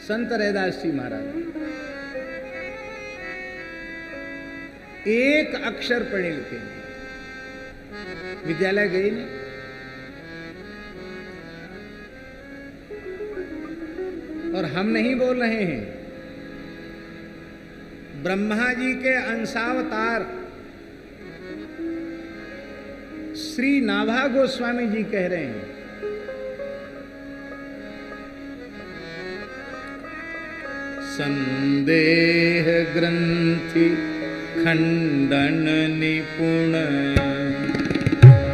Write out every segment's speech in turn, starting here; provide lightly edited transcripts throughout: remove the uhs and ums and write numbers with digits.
संत रैदास जी महाराज एक अक्षर पढ़े लिखे नहीं, विद्यालय गए नहीं। और हम नहीं बोल रहे हैं, ब्रह्मा जी के अंशावतार श्री नाभा गोस्वामी जी कह रहे हैं, संदेह ग्रंथि खंडन निपुण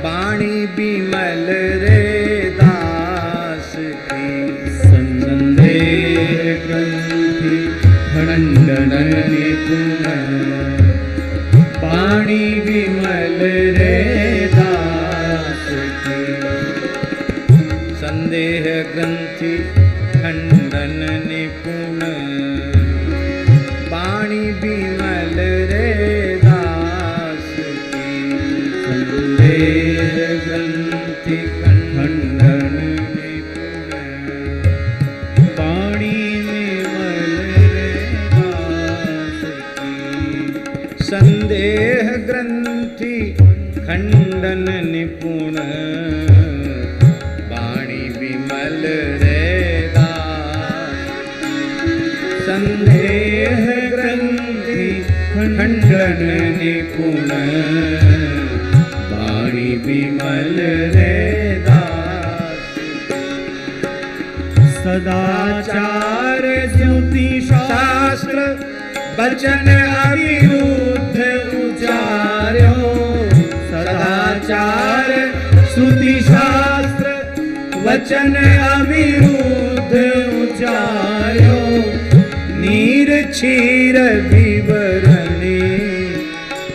पाणी बिमल रे दास की। संदेह ग्रंथि खंडन निपुण पाणी बिमल रे दास की। संदेह ग्रंथि खंडन निपुण पाणी बिमल रे दास की। संदेह ग्रंथि खंडन निपुण पाणी बिमल रे दास की। संदेह ग्रंथि खंडन निपुण वाणी बिमल रे दास। संदेह ग्रंथि खंडन निपुण वाणी बिमल रे दास। सदाचार श्रुति शास्त्र वचन अविरुद्ध उचार्यो। सदाचार श्रुति शास्त्र वचन अविरुद्ध उचार्यो। नीर क्षीर विवरणे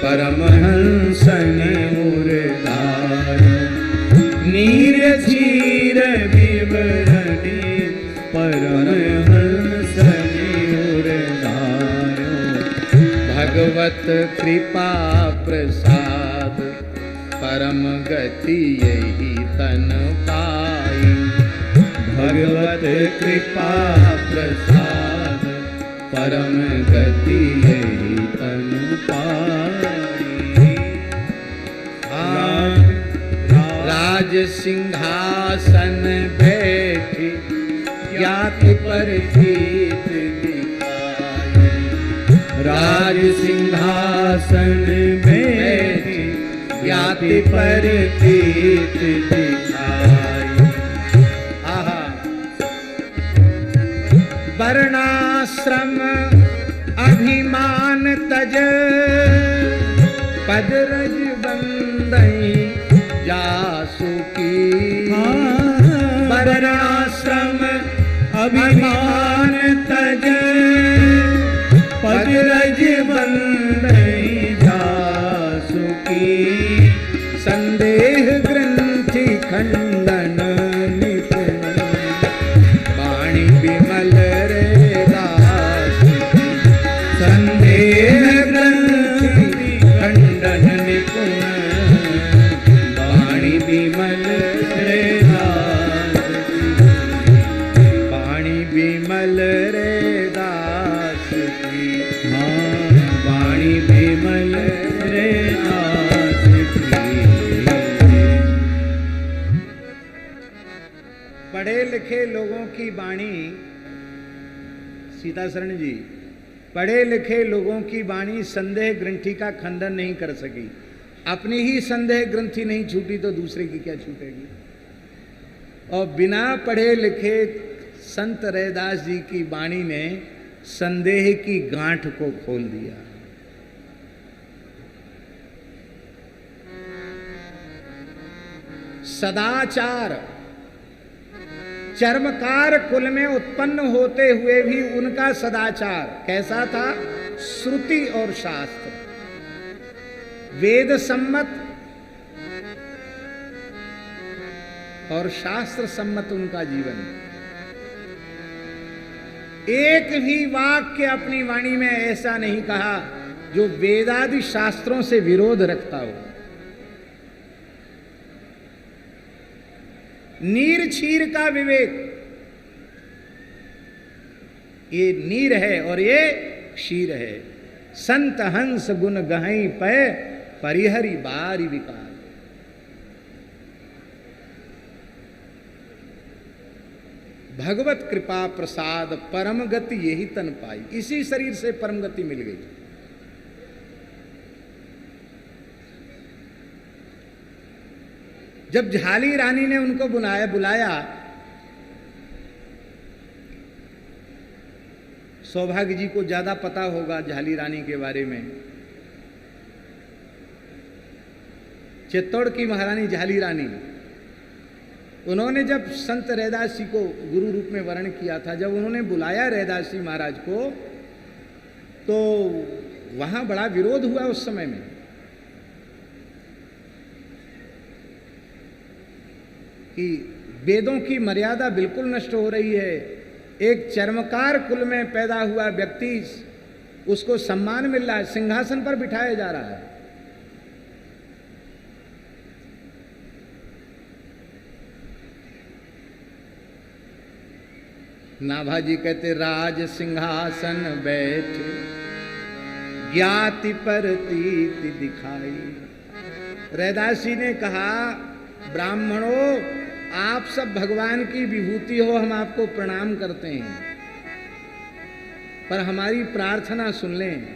परमहंस ने मुरदारो। नीर क्षीर विवरणे परमहंस ने मुरदारो। भगवत कृपा प्रसाद परम गति यही तन पाई। भगवत कृपा प्रसाद परम गति यही तन पाई। राज सिंहासन बैठी ज्ञाति पर जीत दिखाई। राज सिंहासन बैठी ज्ञाति पर जीत दिखाई। आहा वर्णाश्रम अभिमान तज पद रज बंदई जासु की। वर्णाश्रम अभिमान तज पद रज बंदई जासु की। संदेह ग्रंथि खंडन निपुण वाणी बिमल रे दास। संदेह ग्रंथि खंडन निपुण वाणी बिमल रे दास। वाणी बिमल रे दास की। हाँ वाणी बिमल रे दास की। पढ़े लिखे लोगों की वाणी, सीता शरण जी, पढ़े लिखे लोगों की वाणी संदेह ग्रंथि का खंडन नहीं कर सकी। अपनी ही संदेह ग्रंथि नहीं छूटी तो दूसरे की क्या छूटेगी। और बिना पढ़े लिखे संत रैदास जी की वाणी ने संदेह की गांठ को खोल दिया। सदाचार चर्मकार कुल में उत्पन्न होते हुए भी उनका सदाचार कैसा था? श्रुति और शास्त्र, वेद सम्मत और शास्त्र सम्मत उनका जीवन। एक भी वाक्य अपनी वाणी में ऐसा नहीं कहा जो वेदादि शास्त्रों से विरोध रखता हो। नीर क्षीर का विवेक, ये नीर है और ये क्षीर है। संत हंस गुण गहई पय परिहरि बारी विकार। भगवत कृपा प्रसाद परम गति यही तन पाई। इसी शरीर से परम गति मिल गई। जब झाली रानी ने उनको बुलाया, सौभाग्य जी को ज्यादा पता होगा झाली रानी के बारे में। चित्तौड़ की महारानी झाली रानी, उन्होंने जब संत रैदास जी को गुरु रूप में वर्ण किया था, जब उन्होंने बुलाया रैदास जी महाराज को, तो वहां बड़ा विरोध हुआ उस समय में। कि वेदों की मर्यादा बिल्कुल नष्ट हो रही है। एक चर्मकार कुल में पैदा हुआ व्यक्ति, उसको सम्मान मिल रहा है, सिंहासन पर बिठाया जा रहा है। नाभाजी कहते राज सिंहासन बैठ ज्ञाति परतीति दिखाई। रैदास जी ने कहा, ब्राह्मणों आप सब भगवान की विभूति हो, हम आपको प्रणाम करते हैं, पर हमारी प्रार्थना सुन लें।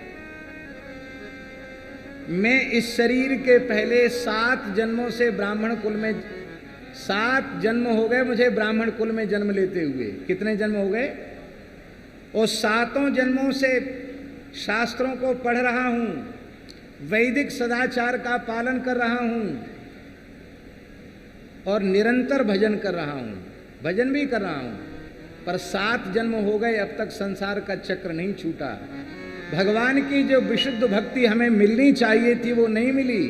मैं इस शरीर के पहले 7 जन्मों से ब्राह्मण कुल में, 7 जन्म हो गए मुझे ब्राह्मण कुल में जन्म लेते हुए। कितने जन्म हो गए? और 7 जन्मों से शास्त्रों को पढ़ रहा हूं, वैदिक सदाचार का पालन कर रहा हूं और निरंतर भजन कर रहा हूं, भजन भी कर रहा हूं, पर 7 जन्म हो गए, अब तक संसार का चक्र नहीं छूटा। भगवान की जो विशुद्ध भक्ति हमें मिलनी चाहिए थी वो नहीं मिली।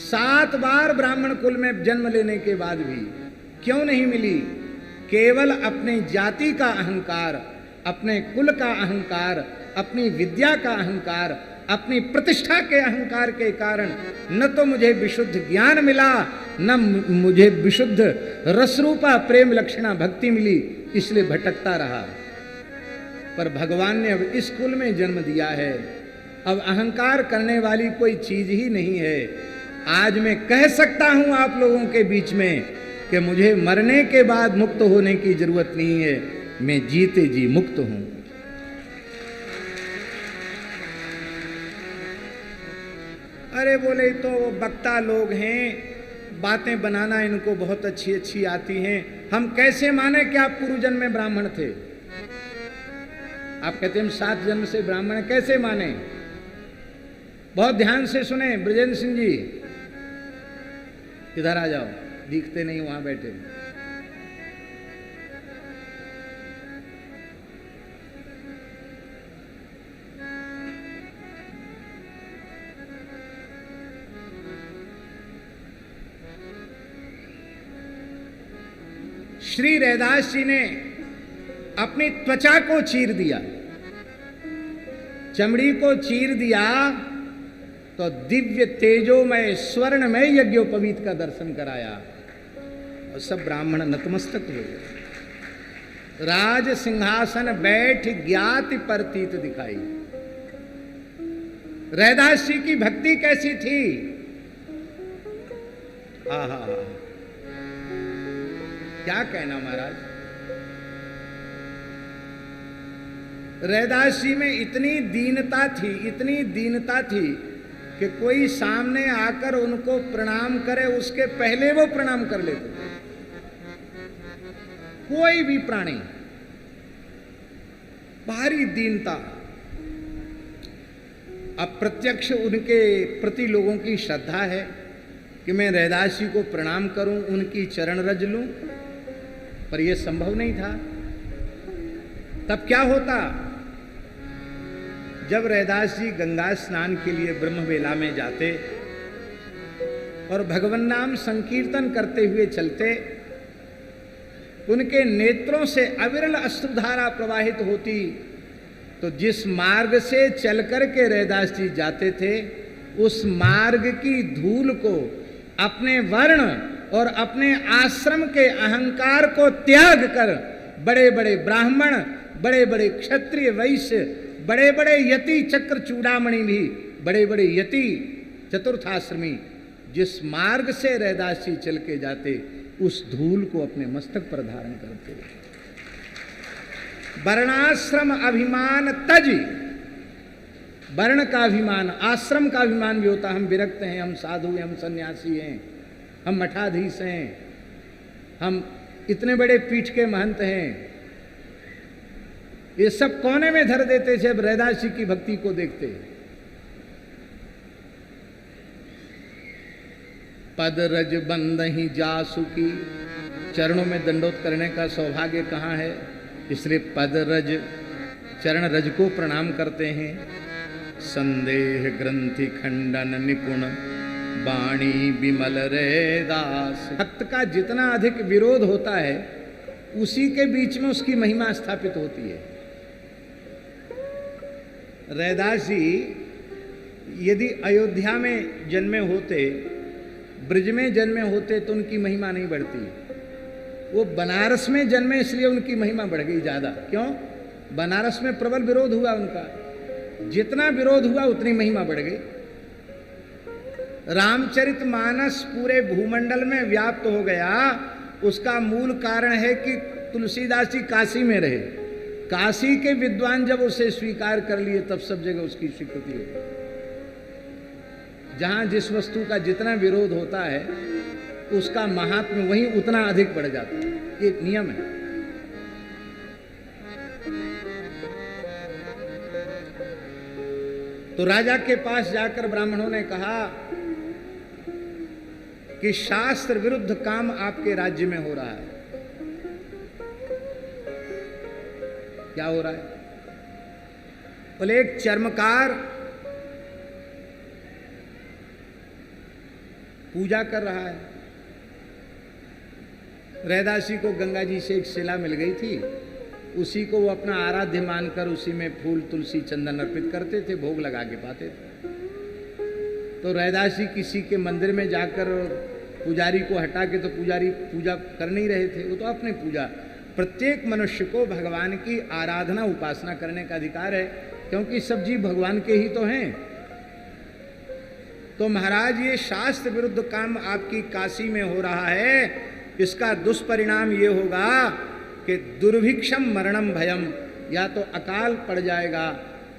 7 बार ब्राह्मण कुल में जन्म लेने के बाद भी क्यों नहीं मिली? केवल अपने जाति का अहंकार, अपने कुल का अहंकार, अपनी विद्या का अहंकार, अपनी प्रतिष्ठा के अहंकार के कारण न तो मुझे विशुद्ध ज्ञान मिला, न मुझे विशुद्ध रसरूपा प्रेम लक्षणा भक्ति मिली, इसलिए भटकता रहा। पर भगवान ने अब इस कुल में जन्म दिया है, अब अहंकार करने वाली कोई चीज ही नहीं है। आज मैं कह सकता हूं आप लोगों के बीच में कि मुझे मरने के बाद मुक्त होने की जरूरत नहीं है, मैं जीते जी मुक्त हूं। अरे बोले तो वो वक्ता लोग हैं, बातें बनाना इनको बहुत अच्छी अच्छी आती हैं, हम कैसे माने कि आप पूर्व जन्म में ब्राह्मण थे? आप कहते हैं हम 7 जन्म से ब्राह्मण, कैसे माने? बहुत ध्यान से सुने। ब्रजेंद्र सिंह जी इधर आ जाओ, दिखते नहीं वहां बैठे। श्री रैदास जी ने अपनी त्वचा को चीर दिया, चमड़ी को चीर दिया, तो दिव्य तेजोमय स्वर्णमय यज्ञोपवीत का दर्शन कराया और सब ब्राह्मण नतमस्तक हो गए। राज सिंहासन बैठ ज्ञाति परतीत दिखाई। रैदास जी की भक्ति कैसी थी? हा, क्या कहना महाराज। रैदास जी में इतनी दीनता थी, इतनी दीनता थी कि कोई सामने आकर उनको प्रणाम करे उसके पहले वो प्रणाम कर लेते थे। कोई भी प्राणी, भारी दीनता। अब प्रत्यक्ष उनके प्रति लोगों की श्रद्धा है कि मैं रैदास जी को प्रणाम करूं, उनकी चरण रज लूं, पर यह संभव नहीं था। तब क्या होता? जब रैदास जी गंगा स्नान के लिए ब्रह्मवेला में जाते और भगवन नाम संकीर्तन करते हुए चलते, उनके नेत्रों से अविरल अश्रुधारा प्रवाहित होती, तो जिस मार्ग से चलकर के रैदास जी जाते थे, उस मार्ग की धूल को, अपने वर्ण और अपने आश्रम के अहंकार को त्याग कर बड़े बड़े ब्राह्मण, बड़े बड़े क्षत्रिय वैश्य, बड़े बड़े यति चक्र चूड़ामणि भी, बड़े बड़े यति चतुर्थाश्रमी जिस मार्ग से रैदास जी चल के जाते, उस धूल को अपने मस्तक पर धारण करते। वर्णाश्रम अभिमान तज, वर्ण का अभिमान, आश्रम का अभिमान भी होता, हम विरक्त हैं, हम साधु हैं, हम सन्यासी हैं, हम मठाधीश हैं, हम इतने बड़े पीठ के महंत हैं, ये सब कोने में धर देते थे। अब रैदास जी की भक्ति को देखते, पद रज बंदहि जासुकी, चरणों में दंडोत करने का सौभाग्य कहाँ है, इसलिए पद रज, चरण रज को प्रणाम करते हैं। संदेह ग्रंथि खंडन निपुण, वाणी विमल रैदास। भक्त का जितना अधिक विरोध होता है, उसी के बीच में उसकी महिमा स्थापित होती है। रैदास जी यदि अयोध्या में जन्मे होते, ब्रज में जन्मे होते, तो उनकी महिमा नहीं बढ़ती। वो बनारस में जन्मे इसलिए उनकी महिमा बढ़ गई ज्यादा। क्यों? बनारस में प्रबल विरोध हुआ उनका, जितना विरोध हुआ उतनी महिमा बढ़ गई। रामचरितमानस पूरे भूमंडल में व्याप्त हो गया, उसका मूल कारण है कि तुलसीदास जी काशी में रहे। काशी के विद्वान जब उसे स्वीकार कर लिए, तब सब जगह उसकी स्वीकृति हो। जहां जिस वस्तु का जितना विरोध होता है, उसका महात्म्य वहीं उतना अधिक बढ़ जाता है। ये एक नियम है। तो राजा के पास जाकर ब्राह्मणों ने कहा कि शास्त्र विरुद्ध काम आपके राज्य में हो रहा है। क्या हो रहा है? बोले एक चर्मकार पूजा कर रहा है। रैदास जी को गंगा जी से एक शिला मिल गई थी, उसी को वो अपना आराध्य मानकर उसी में फूल तुलसी चंदन अर्पित करते थे, भोग लगा के पाते थे। तो रैदास जी किसी के मंदिर में जाकर पुजारी को हटा के, तो पुजारी पूजा कर नहीं रहे थे, वो तो अपने पूजा। प्रत्येक मनुष्य को भगवान की आराधना उपासना करने का अधिकार है, क्योंकि सब जीव भगवान के ही तो हैं। तो महाराज ये शास्त्र विरुद्ध काम आपकी काशी में हो रहा है, इसका दुष्परिणाम ये होगा कि दुर्भिक्षम मरणम भयम, या तो अकाल पड़ जाएगा,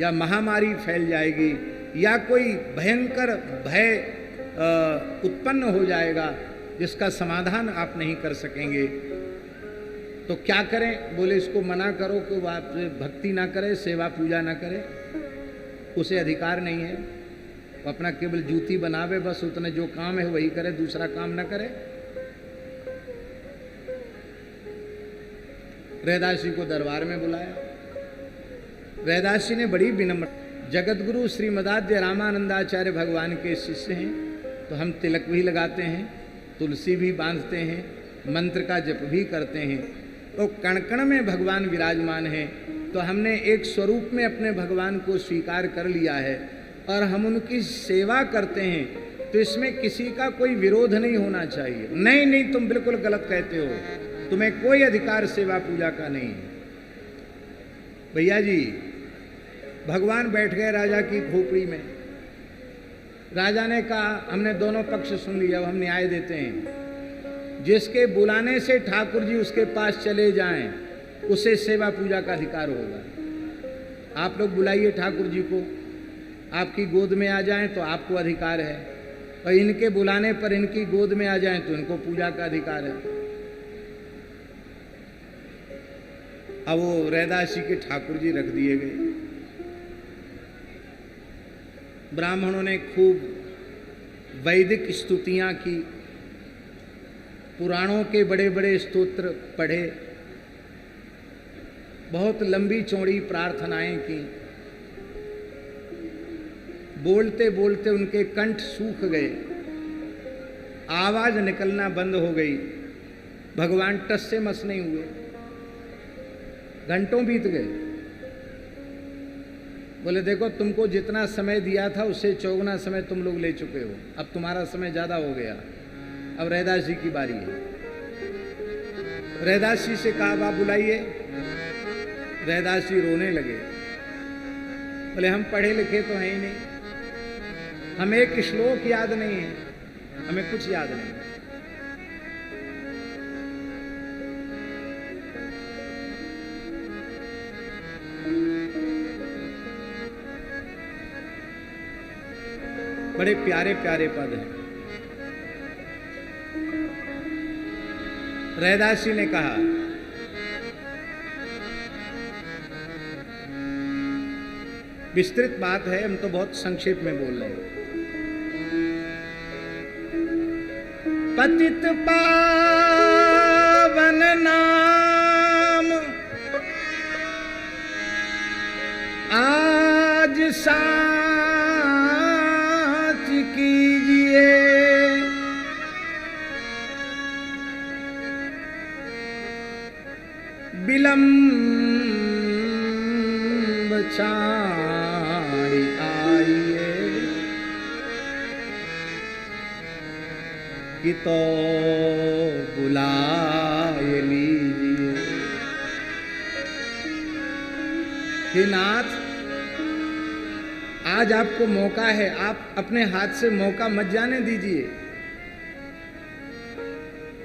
या महामारी फैल जाएगी, या कोई भयंकर भय उत्पन्न हो जाएगा, जिसका समाधान आप नहीं कर सकेंगे। तो क्या करें? बोले इसको मना करो कि वो आपसे भक्ति ना करे, सेवा पूजा ना करे, उसे अधिकार नहीं है। वो अपना केवल जूती बनावे, बस उतने जो काम है वही करे, दूसरा काम ना करे। रैदास जी को दरबार में बुलाया। रैदास जी ने बड़ी विनम्र, जगतगुरु श्रीमदाद्य रामानंदाचार्य भगवान के शिष्य हैं, तो हम तिलक भी लगाते हैं, तुलसी भी बांधते हैं, मंत्र का जप भी करते हैं। तो कण कण में भगवान विराजमान हैं, तो हमने एक स्वरूप में अपने भगवान को स्वीकार कर लिया है और हम उनकी सेवा करते हैं। तो इसमें किसी का कोई विरोध नहीं होना चाहिए। नहीं नहीं, तुम बिल्कुल गलत कहते हो, तुम्हें कोई अधिकार सेवा पूजा का नहीं है। भैया जी, भगवान बैठ गए राजा की खोपड़ी में। राजा ने कहा हमने दोनों पक्ष सुन लिया, अब हम न्याय देते हैं। जिसके बुलाने से ठाकुर जी उसके पास चले जाएं, उसे सेवा पूजा का अधिकार होगा। आप लोग बुलाइए ठाकुर जी को, आपकी गोद में आ जाएं तो आपको अधिकार है, और इनके बुलाने पर इनकी गोद में आ जाएं तो इनको पूजा का अधिकार है। अब वो रैदास जी के ठाकुर जी रख दिए गए। ब्राह्मणों ने खूब वैदिक स्तुतियां की, पुराणों के बड़े बड़े स्तोत्र पढ़े, बहुत लंबी चौड़ी प्रार्थनाएं की। बोलते बोलते उनके कंठ सूख गए, आवाज निकलना बंद हो गई। भगवान टस से मस नहीं हुए। घंटों बीत गए। बोले देखो, तुमको जितना समय दिया था उससे चौगुना समय तुम लोग ले चुके हो, अब तुम्हारा समय ज्यादा हो गया, अब रैदास जी की बारी है। रैदास जी से कहा आप बुलाइए। रैदास जी रोने लगे, बोले हम पढ़े लिखे तो हैं ही नहीं, हमें एक श्लोक याद नहीं है, हमें कुछ याद नहीं। बड़े प्यारे प्यारे पद हैं। रैदास जी ने कहा विस्तृत बात है, हम तो बहुत संक्षेप में बोल रहे हैं। पतित पावन नाम आज साच कीजिए, विलंब छाड़ी आइए, कि तो बुलाए लीजिए। हे नाथ, आज आपको मौका है, आप अपने हाथ से मौका मत जाने दीजिए।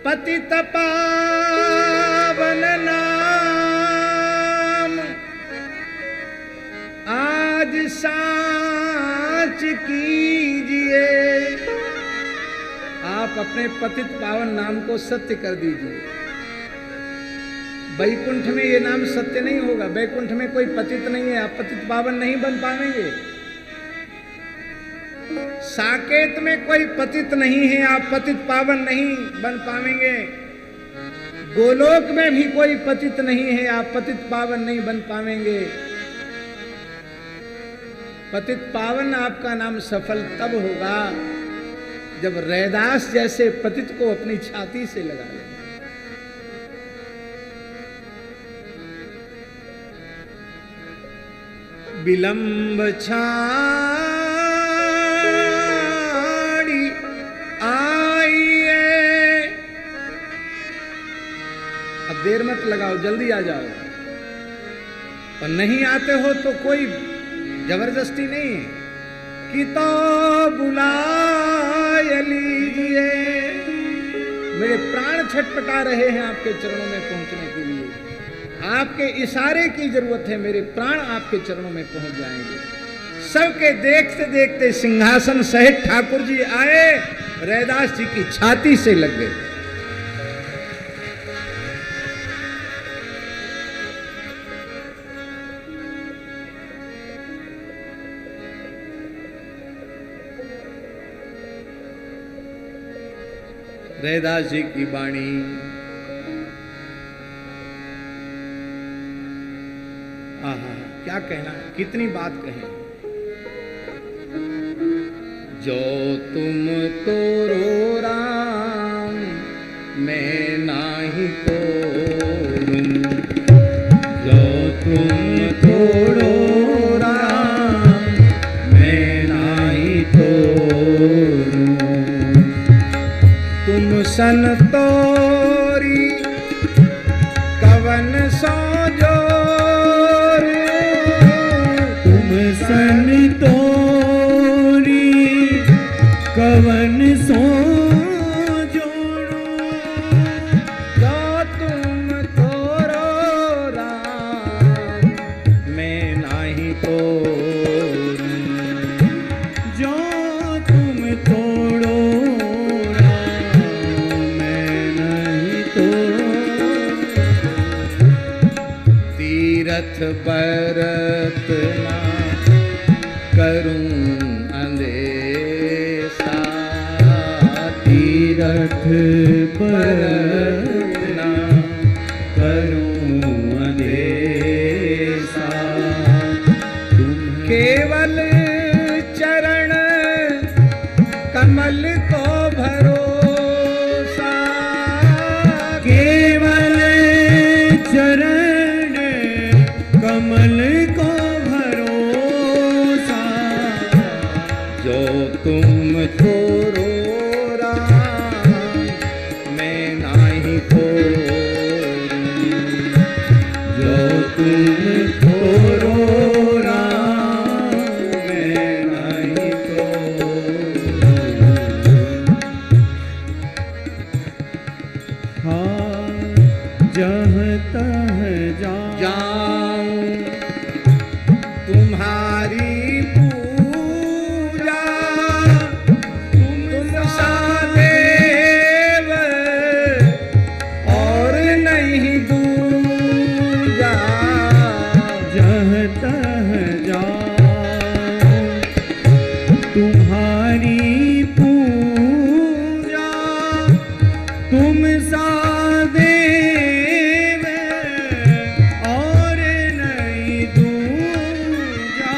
पतित पावन नाम आज साच कीजिए। आप अपने पतित पावन नाम को सत्य कर दीजिए। वैकुंठ में ये नाम सत्य नहीं होगा, वैकुंठ में कोई पतित नहीं है, आप पतित पावन नहीं बन पाएंगे। साकेत में कोई पतित नहीं है, आप पतित पावन नहीं बन पाएंगे। गोलोक में भी कोई पतित नहीं है, आप पतित पावन नहीं बन पाएंगे। पतित पावन आपका नाम सफल तब होगा जब रैदास जैसे पतित को अपनी छाती से लगा ले। विलंब छाड़ी आइए, अब देर मत लगाओ, जल्दी आ जाओ। और नहीं आते हो तो कोई जबरदस्ती नहीं है, कि तो बुलाए लीजिए। मेरे प्राण छटपटा रहे हैं आपके चरणों में पहुंचने के लिए, आपके इशारे की जरूरत है, मेरे प्राण आपके चरणों में पहुंच जाएंगे। सबके देखते देखते सिंहासन सहित ठाकुर जी आए, रैदास जी की छाती से लग गए। रैदास जी की वाणी आहा, क्या कहना है, कितनी बात कहें। जो तुम तो रो राम, मैं नाही तोरूं। जो तुम तो रो राम, मैं नाही तोरूं। तुम सन तोरी कवन सो जोर, तुम सन तोरी कवन सो जोड़ो। जो तुम तोरो राम, मैं नाही तोरूं। जो तुम तोड़ो तीरथ बरत ना करूं अंदेशा। तीरथ बरत ना करूं अंदेशा। तुम केवल चरण कमल को भरोसा। केवल चरण कमल को भरोसा। जो तुम तोरो राम, मैं नाही तोरूं। जाऊं तुम्हारी पूजा तुम सा देव और नहीं दूजा जह तह जाऊं तुम्हारी पूजा तुम सा देव और नहीं दूजा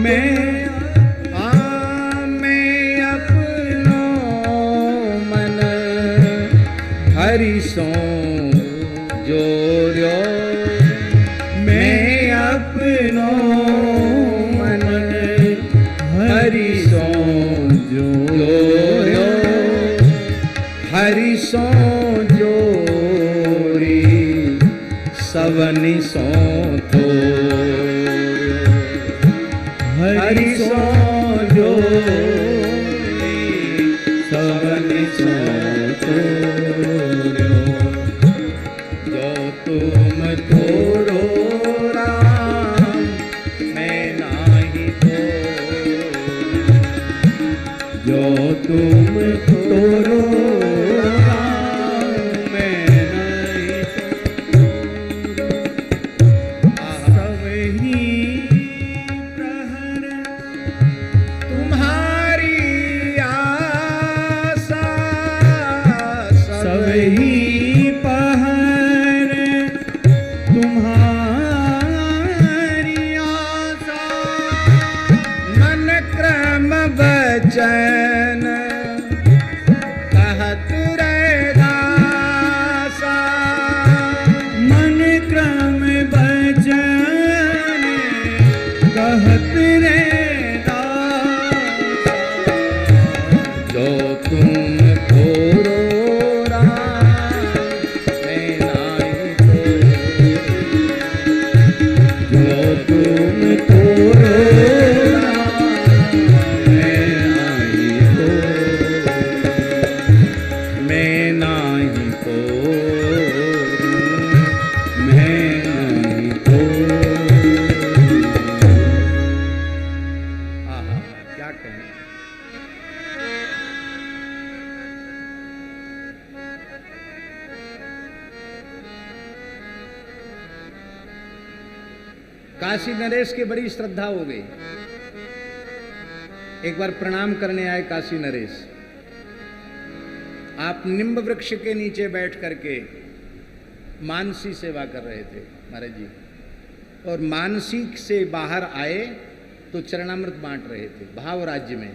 मैं अपनो मन हरि सो जोड़ो मैं अपनो मन हरि सो जोड़ो हरि सो जोड़ी सवनि सो तो हरि सो जोड़ी सवनि सो तोड़ो जो तुम तोड़ो राम मैं नाही तोड़ो जो तुम तोड़ो चैन कहत रे दासा मन क्रम बचन कहत रे दासा जो तुम तोड़ो राम मैं नाही तोड़ो जो तुम तोड़ो काशी नरेश की बड़ी श्रद्धा हो गई। एक बार प्रणाम करने आए काशी नरेश। आप निम्ब वृक्ष के नीचे बैठ करके मानसी सेवा कर रहे थे महाराज जी, और मानसी से बाहर आए तो चरणामृत बांट रहे थे भाव राज्य में।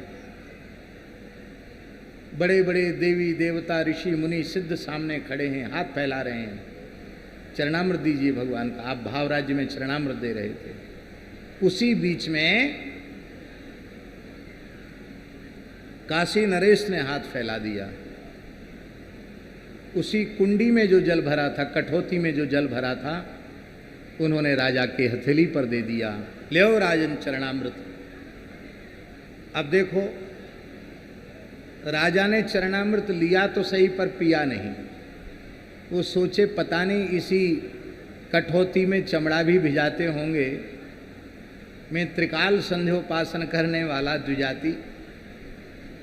बड़े बड़े देवी देवता ऋषि मुनि सिद्ध सामने खड़े हैं, हाथ फैला रहे हैं, चरणामृत दीजिए भगवान का। आप भाव राज्य में चरणामृत दे रहे थे। उसी बीच में काशी नरेश ने हाथ फैला दिया। उसी कुंडी में जो जल भरा था, कठौती में जो जल भरा था, उन्होंने राजा के हथेली पर दे दिया। ले राजन चरणामृत। अब देखो, राजा ने चरणामृत लिया तो सही पर पिया नहीं। वो सोचे पता नहीं इसी कठौती में चमड़ा भी भिजाते होंगे। मैं त्रिकाल संध्योपासन करने वाला द्विजाति,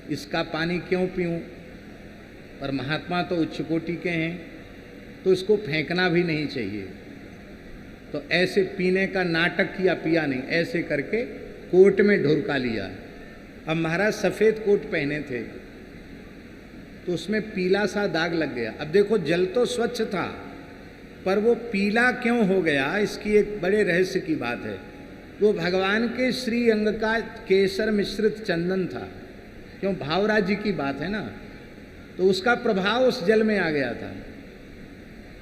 इसका पानी क्यों पीऊं? पर महात्मा तो उच्च कोटि के हैं, तो इसको फेंकना भी नहीं चाहिए। तो ऐसे पीने का नाटक किया, पिया नहीं, ऐसे करके कोट में ढुरका लिया। अब महाराज सफ़ेद कोट पहने थे तो उसमें पीला सा दाग लग गया। अब देखो, जल तो स्वच्छ था पर वो पीला क्यों हो गया, इसकी एक बड़े रहस्य की बात है। वो भगवान के श्री अंग का केसर मिश्रित चंदन था। क्यों? भावराज्य की बात है ना, तो उसका प्रभाव उस जल में आ गया था।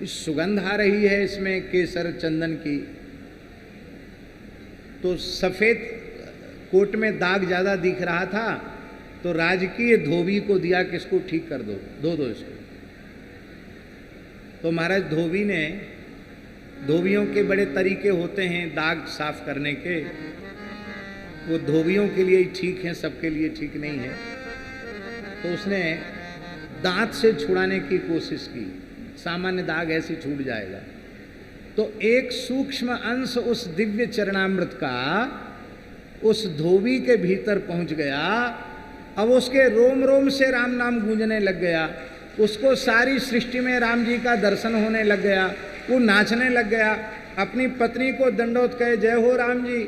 इस सुगंध आ रही है इसमें केसर चंदन की, तो सफ़ेद कोट में दाग ज़्यादा दिख रहा था, तो राजकीय धोबी को दिया कि इसको ठीक कर दो, धो इसको। तो महाराज धोबी ने, धोबियों के बड़े तरीके होते हैं दाग साफ करने के, वो धोबियों के लिए ही ठीक हैं, सबके लिए ठीक नहीं है। तो उसने दांत से छुड़ाने की कोशिश की, सामान्य दाग ऐसे छूट जाएगा। तो एक सूक्ष्म अंश उस दिव्य चरणामृत का उस धोबी के भीतर पहुंच गया। अब उसके रोम रोम से राम नाम गूंजने लग गया। उसको सारी सृष्टि में राम जी का दर्शन होने लग गया। वो नाचने लग गया। अपनी पत्नी को दंडोत करे जय हो राम जी,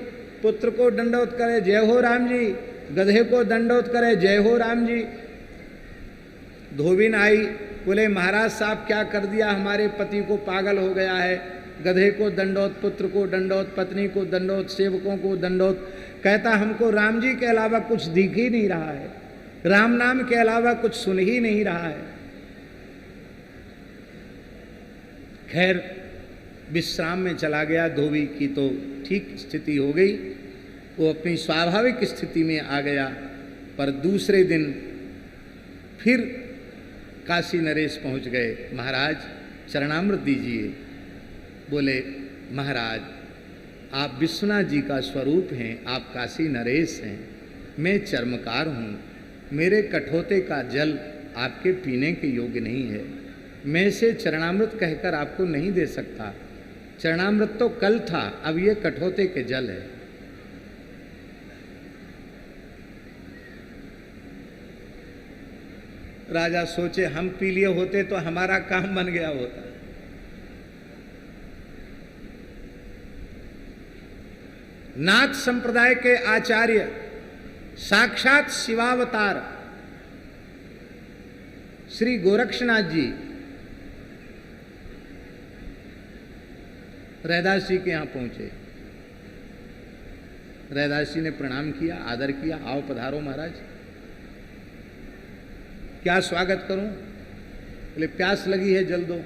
पुत्र को दंडोत करे जय हो राम जी, गधे को दंडोत करे जय हो राम जी। धोबिन आई, बोले महाराज साहब क्या कर दिया, हमारे पति को पागल हो गया है। गधे को दंडोत, पुत्र को दंडोत, पत्नी को दंडोत, सेवकों को दंडोत। कहता हमको राम जी के अलावा कुछ दिख ही नहीं रहा है, राम नाम के अलावा कुछ सुन ही नहीं रहा है। खैर विश्राम में चला गया। धोबी की तो ठीक स्थिति हो गई, वो अपनी स्वाभाविक स्थिति में आ गया। पर दूसरे दिन फिर काशी नरेश पहुंच गए। महाराज चरणामृत दीजिए। बोले महाराज आप विश्वनाथ जी का स्वरूप हैं, आप काशी नरेश हैं, मैं चर्मकार हूँ, मेरे कठोते का जल आपके पीने के योग्य नहीं है, मैं इसे चरणामृत कहकर आपको नहीं दे सकता। चरणामृत तो कल था, अब ये कठोते के जल है। राजा सोचे हम पी लिए होते तो हमारा काम बन गया होता। नाथ संप्रदाय के आचार्य साक्षात शिवावतार श्री गोरक्षनाथ जी रैदास जी के यहां पहुंचे। रैदास जी ने प्रणाम किया, आदर किया। आओ पधारो महाराज, क्या स्वागत करूं? बोले प्यास लगी है, जल दो।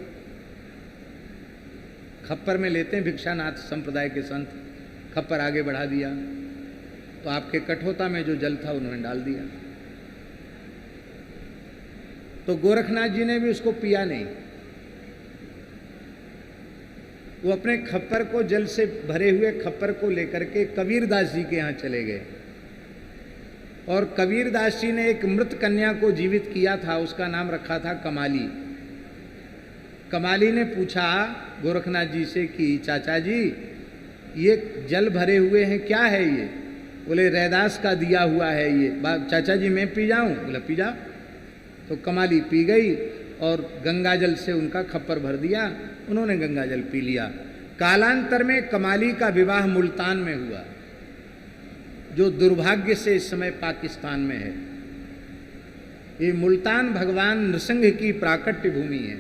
खप्पर में लेते हैं भिक्षा नाथ संप्रदाय के संत। खप्पर आगे बढ़ा दिया तो आपके कठोता में जो जल था उन्होंने डाल दिया। तो गोरखनाथ जी ने भी उसको पिया नहीं। वो अपने खप्पर को, जल से भरे हुए खप्पर को लेकर के कबीरदास जी के यहाँ चले गए। और कबीरदास जी ने एक मृत कन्या को जीवित किया था, उसका नाम रखा था कमाली। कमाली ने पूछा गोरखनाथ जी से कि चाचा जी ये जल भरे हुए हैं, क्या है ये? बोले रैदास का दिया हुआ है ये। चाचा जी मैं पी जाऊं? बोला पी जा। तो कमाली पी गई और गंगाजल से उनका खप्पर भर दिया। उन्होंने गंगाजल पी लिया। कालांतर में कमाली का विवाह मुल्तान में हुआ, जो दुर्भाग्य से इस समय पाकिस्तान में है। ये मुल्तान भगवान नृसिंह की प्राकट्य भूमि है।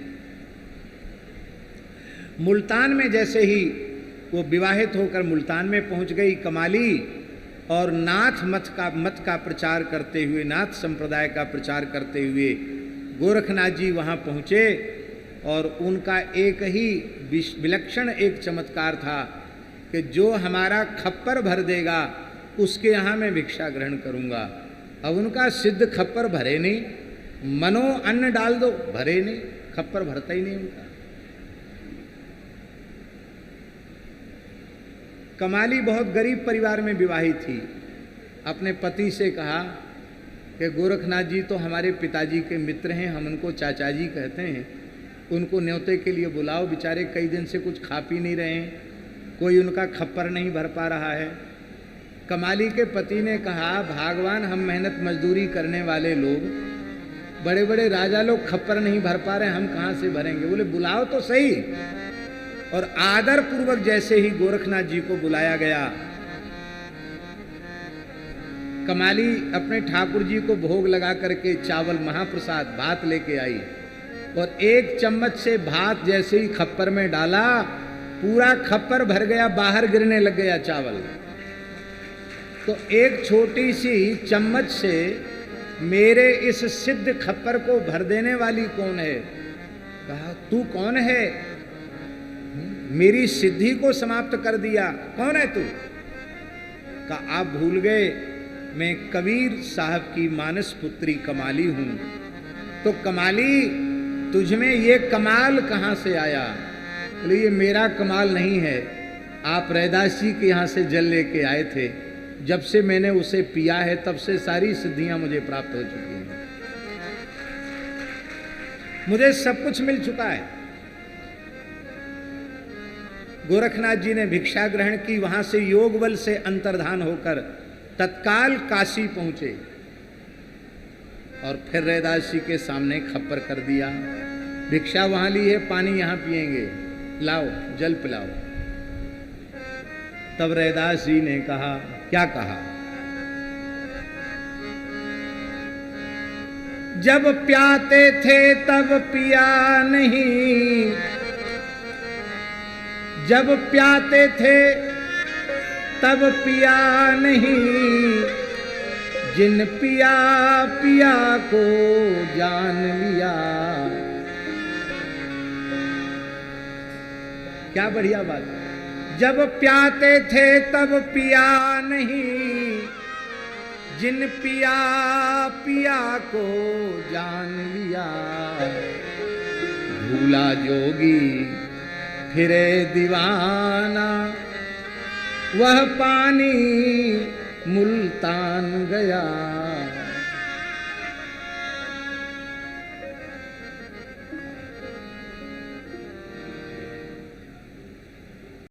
मुल्तान में जैसे ही वो विवाहित होकर मुल्तान में पहुंच गई कमाली, और नाथ मत का प्रचार करते हुए, नाथ संप्रदाय का प्रचार करते हुए गोरखनाथ जी वहाँ पहुँचे। और उनका एक ही विलक्षण एक चमत्कार था कि जो हमारा खप्पर भर देगा उसके यहाँ मैं भिक्षा ग्रहण करूँगा। अब उनका सिद्ध खप्पर भरे नहीं, मनो अन्न डाल दो, भरे नहीं, खप्पर भरता ही नहीं उनका। कमाली बहुत गरीब परिवार में विवाहित थी। अपने पति से कहा कि गोरखनाथ जी तो हमारे पिताजी के मित्र हैं, हम उनको चाचा जी कहते हैं, उनको न्योते के लिए बुलाओ। बेचारे कई दिन से कुछ खा पी नहीं रहे हैं, कोई उनका खप्पर नहीं भर पा रहा है। कमाली के पति ने कहा भगवान, हम मेहनत मजदूरी करने वाले लोग, बड़े बड़े राजा लोग खप्पर नहीं भर पा रहे, हम कहाँ से भरेंगे? बोले बुलाओ तो सही। और आदर पूर्वक जैसे ही गोरखनाथ जी को बुलाया गया, कमाली अपने ठाकुर जी को भोग लगा करके चावल महाप्रसाद भात लेके आई, और एक चम्मच से भात जैसे ही खप्पर में डाला, पूरा खप्पर भर गया, बाहर गिरने लग गया चावल। तो एक छोटी सी चम्मच से मेरे इस सिद्ध खप्पर को भर देने वाली कौन है? कहा तू कौन है? मेरी सिद्धि को समाप्त कर दिया, कौन है तू? कहा आप भूल गए, मैं कबीर साहब की मानस पुत्री कमाली हूं। तो कमाली तुझमें ये कमाल कहां से आया? बोले ये मेरा कमाल नहीं है, आप रैदास जी के यहां से जल लेके आए थे, जब से मैंने उसे पिया है तब से सारी सिद्धियां मुझे प्राप्त हो चुकी हैं, मुझे सब कुछ मिल चुका है। गोरखनाथ जी ने भिक्षा ग्रहण की, वहां से योग बल से अंतर्धान होकर तत्काल काशी पहुंचे और फिर रैदास जी के सामने खप्पर कर दिया। भिक्षा वहां ली है, पानी यहां पिएंगे, लाओ जल पिलाओ। तब रैदास जी ने कहा, क्या कहा? जब प्याते थे तब पिया नहीं, जब प्याते थे तब पिया नहीं, जिन पिया पिया को जान लिया। क्या बढ़िया बात। जब प्याते थे तब पिया नहीं, जिन पिया पिया को जान लिया। भूला जोगी फिरे दीवाना, वह पानी मुल्तान गया।